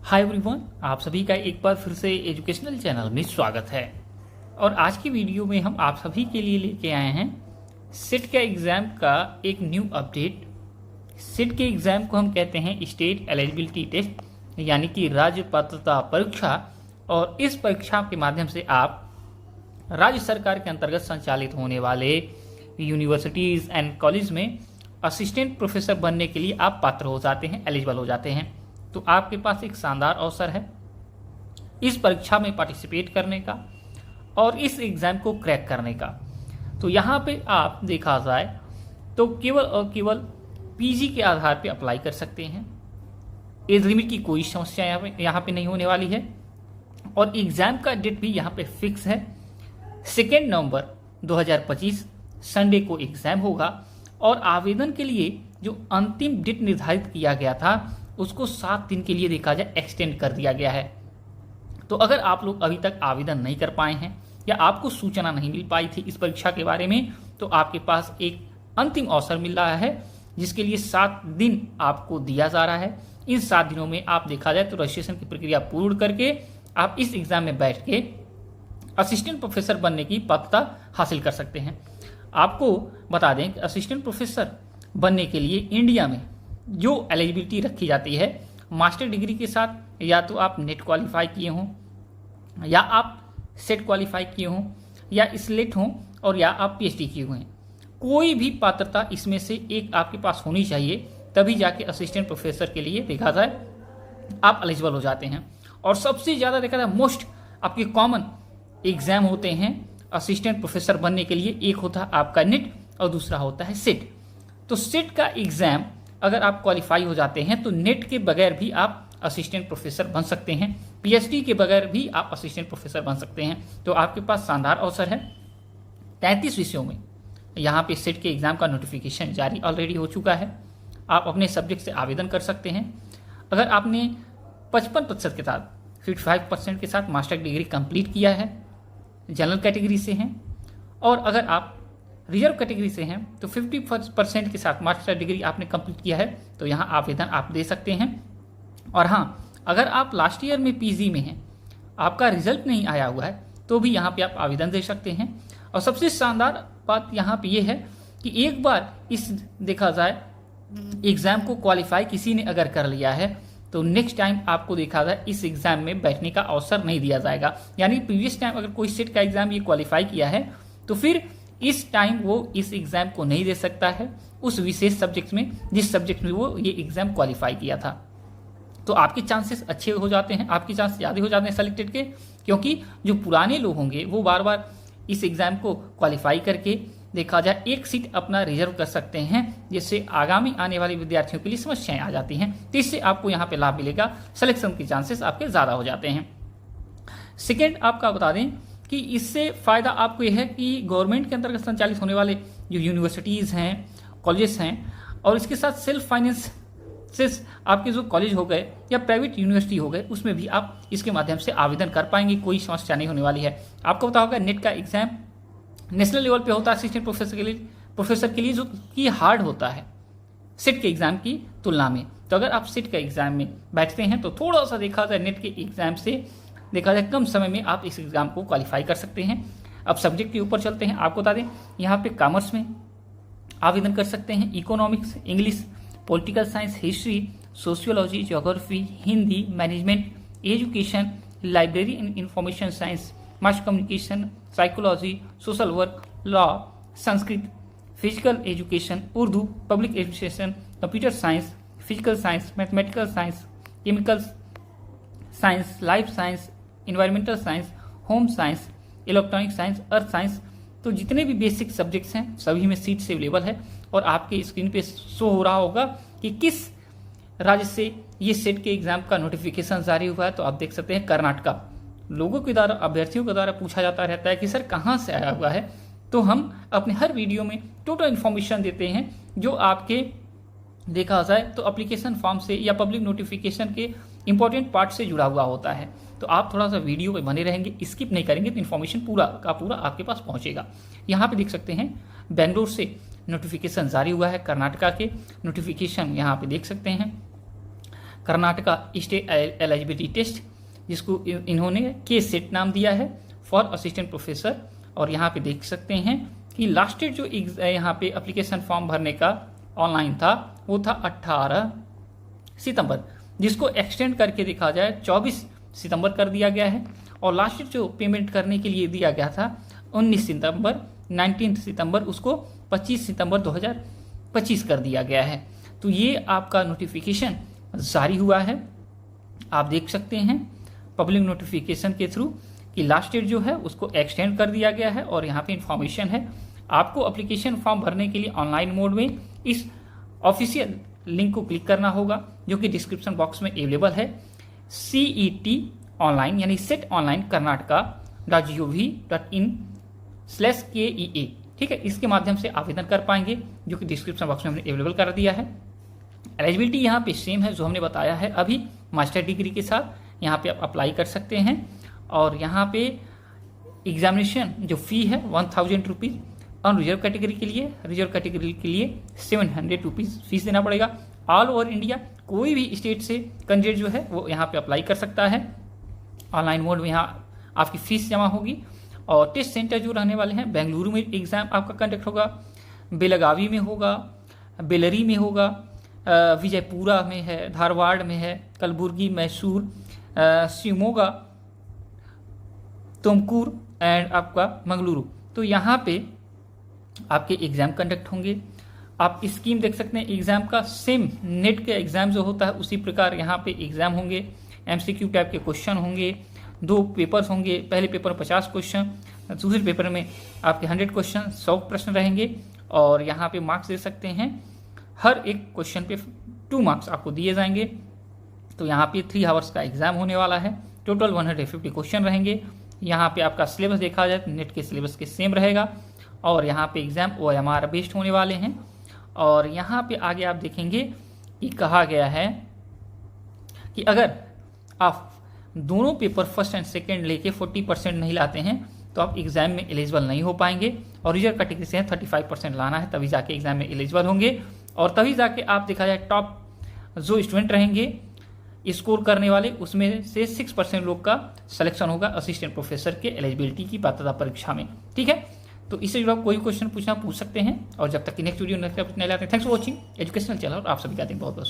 Hi everyone, आप सभी का एक बार फिर से एजुकेशनल चैनल में स्वागत है। और आज की वीडियो में हम आप सभी के लिए लेके आए हैं सेट के एग्ज़ाम का एक न्यू अपडेट। सेट के एग्ज़ाम को हम कहते हैं स्टेट एलिजिबिलिटी टेस्ट, यानी कि राज्य पात्रता परीक्षा। और इस परीक्षा के माध्यम से आप राज्य सरकार के अंतर्गत संचालित होने वाले यूनिवर्सिटीज़ एंड कॉलेज में असिस्टेंट प्रोफेसर बनने के लिए आप पात्र हो जाते हैं, एलिजिबल हो जाते हैं। तो आपके पास एक शानदार अवसर है इस परीक्षा में पार्टिसिपेट करने का और इस एग्ज़ाम को क्रैक करने का। तो यहाँ पे आप देखा जाए तो केवल और केवल पीजी के आधार पे अप्लाई कर सकते हैं। एज लिमिट की कोई समस्या यहाँ पे नहीं होने वाली है। और एग्ज़ाम का डेट भी यहाँ पे फिक्स है। 2 नवंबर 2025 संडे को एग्ज़ाम होगा। और आवेदन के लिए जो अंतिम डेट निर्धारित किया गया था उसको 7 दिन के लिए देखा जाए एक्सटेंड कर दिया गया है। तो अगर आप लोग अभी तक आवेदन नहीं कर पाए हैं या आपको सूचना नहीं मिल पाई थी इस परीक्षा के बारे में, तो आपके पास एक अंतिम अवसर मिल रहा है जिसके लिए 7 दिन आपको दिया जा रहा है। इन 7 दिनों में आप देखा जाए तो रजिस्ट्रेशन की प्रक्रिया पूर्ण करके आप इस एग्ज़ाम में बैठ के असिस्टेंट प्रोफेसर बनने की पात्रता हासिल कर सकते हैं। आपको बता दें कि असिस्टेंट प्रोफेसर बनने के लिए इंडिया में जो एलिजिबिलिटी रखी जाती है, मास्टर डिग्री के साथ या तो आप नेट क्वालिफाई किए हों, या आप सेट क्वालिफाई किए हों, या स्लेट हों, और या आप पीएचडी किए हुए हैं। कोई भी पात्रता इसमें से एक आपके पास होनी चाहिए, तभी जाके असिस्टेंट प्रोफेसर के लिए देखा जाए आप एलिजिबल हो जाते हैं। और सबसे ज़्यादा देखा जाए मोस्ट आपके कॉमन एग्ज़ाम होते हैं असिस्टेंट प्रोफेसर बनने के लिए। एक होता है आपका नेट और दूसरा होता है सेट। तो सेट का एग्ज़ाम अगर आप क्वालिफाई हो जाते हैं तो नेट के बगैर भी आप असिस्टेंट प्रोफेसर बन सकते हैं, पीएचडी के बगैर भी आप असिस्टेंट प्रोफेसर बन सकते हैं। तो आपके पास शानदार अवसर है। 33 विषयों में यहाँ पे सेट के एग्ज़ाम का नोटिफिकेशन जारी ऑलरेडी हो चुका है। आप अपने सब्जेक्ट से आवेदन कर सकते हैं। अगर आपने 55% के साथ 55% के साथ मास्टर डिग्री कंप्लीट किया है, जनरल कैटेगरी से हैं, और अगर आप रिजर्व कैटेगरी से हैं तो 50% के साथ मास्टर डिग्री आपने कंप्लीट किया है, तो यहाँ आवेदन आप दे सकते हैं। और हाँ, अगर आप लास्ट ईयर में पीजी में हैं, आपका रिजल्ट नहीं आया हुआ है, तो भी यहाँ पे आप आवेदन दे सकते हैं। और सबसे शानदार बात यहाँ पे ये है कि एक बार इस देखा जाए एग्ज़ाम को क्वालिफाई किसी ने अगर कर लिया है तो नेक्स्ट टाइम आपको देखा जाए इस एग्ज़ाम में बैठने का अवसर नहीं दिया जाएगा। यानी प्रीवियस टाइम अगर कोई सेट का एग्ज़ाम ये क्वालिफाई किया है तो फिर इस टाइम वो इस एग्ज़ाम को नहीं दे सकता है उस विशेष सब्जेक्ट में जिस सब्जेक्ट में वो ये एग्ज़ाम क्वालिफाई किया था। तो आपके चांसेस अच्छे हो जाते हैं, आपके चांस ज़्यादा हो जाते हैं सेलेक्टेड के, क्योंकि जो पुराने लोग होंगे वो बार बार इस एग्ज़ाम को क्वालिफाई करके देखा जाए एक सीट अपना रिजर्व कर सकते हैं, जिससे आगामी आने वाले विद्यार्थियों के लिए समस्याएं आ जाती हैं। तो इससे आपको यहाँ पे लाभ मिलेगा, सिलेक्शन के चांसेस आपके ज़्यादा हो जाते हैं। सेकेंड, आपका बता दें कि इससे फ़ायदा आपको यह है कि गवर्नमेंट के अंतर्गत संचालित होने वाले जो यूनिवर्सिटीज़ हैं, कॉलेजेस हैं, और इसके साथ सेल्फ फाइनेंस से आपके जो कॉलेज हो गए या प्राइवेट यूनिवर्सिटी हो गए, उसमें भी आप इसके माध्यम से आवेदन कर पाएंगे, कोई समस्या नहीं होने वाली है। आपको पता होगा नेट का एग्ज़ाम नेशनल लेवल पे होता है असिस्टेंट प्रोफेसर के लिए जो कि हार्ड होता है सेट के एग्ज़ाम की तुलना में। तो अगर आप सेट के एग्ज़ाम में बैठते हैं तो थोड़ा सा देखा जाए नेट के एग्ज़ाम से देखा जाए कम समय में आप इस एग्ज़ाम को क्वालिफाई कर सकते हैं। अब सब्जेक्ट के ऊपर चलते हैं। आपको बता दें यहाँ पे कॉमर्स में आवेदन कर सकते हैं, economics, English, political science, history, sociology, geography, Hindi, management, education, library and information science, mass communication, psychology, social work, law, Sanskrit, physical education, Urdu, public administration, computer science, physical science, mathematical science, chemical science, life science, environmental science, home science, electronic science, earth science. तो जितने भी basic subjects हैं सभी में seats available है। और आपके screen पे शो हो रहा होगा कि किस राज्य से ये सेट के एग्ज़ाम का नोटिफिकेशन जारी हुआ है। तो आप देख सकते हैं कर्नाटका। लोगों के द्वारा, अभ्यर्थियों के द्वारा पूछा जाता रहता है कि सर कहाँ से आया हुआ है, तो हम अपने हर वीडियो में टोटल इन्फॉर्मेशन देते हैं जो आपके देखा जाए तो एप्लीकेशन फॉर्म से या पब्लिक नोटिफिकेशन के इंपॉर्टेंट पार्ट से जुड़ा हुआ होता है। तो आप थोड़ा सा वीडियो पे बने रहेंगे, स्किप नहीं करेंगे तो इन्फॉर्मेशन पूरा का पूरा आपके पास पहुंचेगा। यहाँ पे देख सकते हैं बेंगलोर से नोटिफिकेशन जारी हुआ है, कर्नाटका के नोटिफिकेशन यहाँ पे देख सकते हैं। कर्नाटका स्टेट एलिजिबिलिटी टेस्ट, जिसको इन्होंने के-सेट नाम दिया है फॉर असिस्टेंट प्रोफेसर। और यहाँ पे देख सकते हैं कि लास्ट डेट जो यहाँ पे एप्लीकेशन फॉर्म भरने का ऑनलाइन था वो था 18 सितंबर, जिसको एक्सटेंड करके देखा जाए 24 सितंबर कर दिया गया है। और लास्ट डेट जो पेमेंट करने के लिए दिया गया था 19 सितंबर, 19 सितंबर, उसको 25 सितंबर 2025 कर दिया गया है। तो ये आपका नोटिफिकेशन जारी हुआ है, आप देख सकते हैं पब्लिक नोटिफिकेशन के थ्रू कि लास्ट डेट जो है उसको एक्सटेंड कर दिया गया है। और यहाँ पे इंफॉर्मेशन है, आपको एप्लीकेशन फॉर्म भरने के लिए ऑनलाइन मोड में इस ऑफिशियल लिंक को क्लिक करना होगा, जो कि डिस्क्रिप्शन बॉक्स में अवेलेबल है। CET ऑनलाइन यानी सेट ऑनलाइन karnataka.gov.in/KEA, ठीक है, इसके माध्यम से आवेदन कर पाएंगे, जो कि डिस्क्रिप्शन बॉक्स में हमने अवेलेबल कर दिया है। एलिजिबिलिटी यहाँ पे सेम है जो हमने बताया है अभी, मास्टर डिग्री के साथ यहाँ पे आप अप्लाई कर सकते हैं। और यहाँ पे एग्जामिनेशन जो फी है 1000 रुपीज़, और रिजर्व कैटेगरी के लिए 700 रुपीज़ फीस देना पड़ेगा। ऑल ओवर इंडिया कोई भी स्टेट से कैंडिडेट जो है वो यहाँ पे अप्लाई कर सकता है। ऑनलाइन मोड में यहाँ आपकी फीस जमा होगी। और टेस्ट सेंटर जो रहने वाले हैं, बेंगलुरु में एग्ज़ाम आपका कंडक्ट होगा, बेलगावी में होगा, बेलरी में होगा, विजयपुरा में है, धारवाड़ में है, कलबुर्गी, मैसूर, शिवमोगा, तुमकुर एंड आपका मंगलुरु। तो यहाँ पे आपके एग्ज़ाम कंडक्ट होंगे। आप स्कीम देख सकते हैं एग्ज़ाम का, सेम नेट के एग्ज़ाम जो होता है उसी प्रकार यहाँ पे एग्ज़ाम होंगे। MCQ टाइप के क्वेश्चन होंगे, 2 पेपर्स होंगे। पहले पेपर में 50 क्वेश्चन, दूसरे पेपर में आपके 100 क्वेश्चन, 100 प्रश्न रहेंगे। और यहाँ पे मार्क्स दे सकते हैं, हर एक क्वेश्चन पे 2 मार्क्स आपको दिए जाएंगे। तो यहाँ पे 3 आवर्स का एग्ज़ाम होने वाला है। टोटल 150 क्वेश्चन रहेंगे। यहाँ पे आपका सिलेबस देखा जाए तो नेट के सिलेबस के सेम रहेगा। और यहाँ पे एग्ज़ाम OMR बेस्ड होने वाले हैं। और यहाँ पे आगे आप देखेंगे कि कहा गया है कि अगर आप दोनों पेपर फर्स्ट एंड सेकंड लेके 40% नहीं लाते हैं तो आप एग्ज़ाम में एलिजिबल नहीं हो पाएंगे। और रिजर्व कैटेगरी से 35% लाना है, तभी जाके एग्ज़ाम में एलिजिबल होंगे। और तभी जाके आप देखा जाए टॉप जो स्टूडेंट रहेंगे स्कोर करने वाले, उसमें से 6% लोग का सिलेक्शन होगा असिस्टेंट प्रोफेसर के एलिजिबिलिटी की पात्रता परीक्षा में, ठीक है। तो इससे जुड़ा कोई क्वेश्चन पूछ सकते हैं। और जब तक कि नेक्स्ट वीडियो नहीं लाते, thanks for watching educational channel. और आप सभी का दिन बहुत बहुत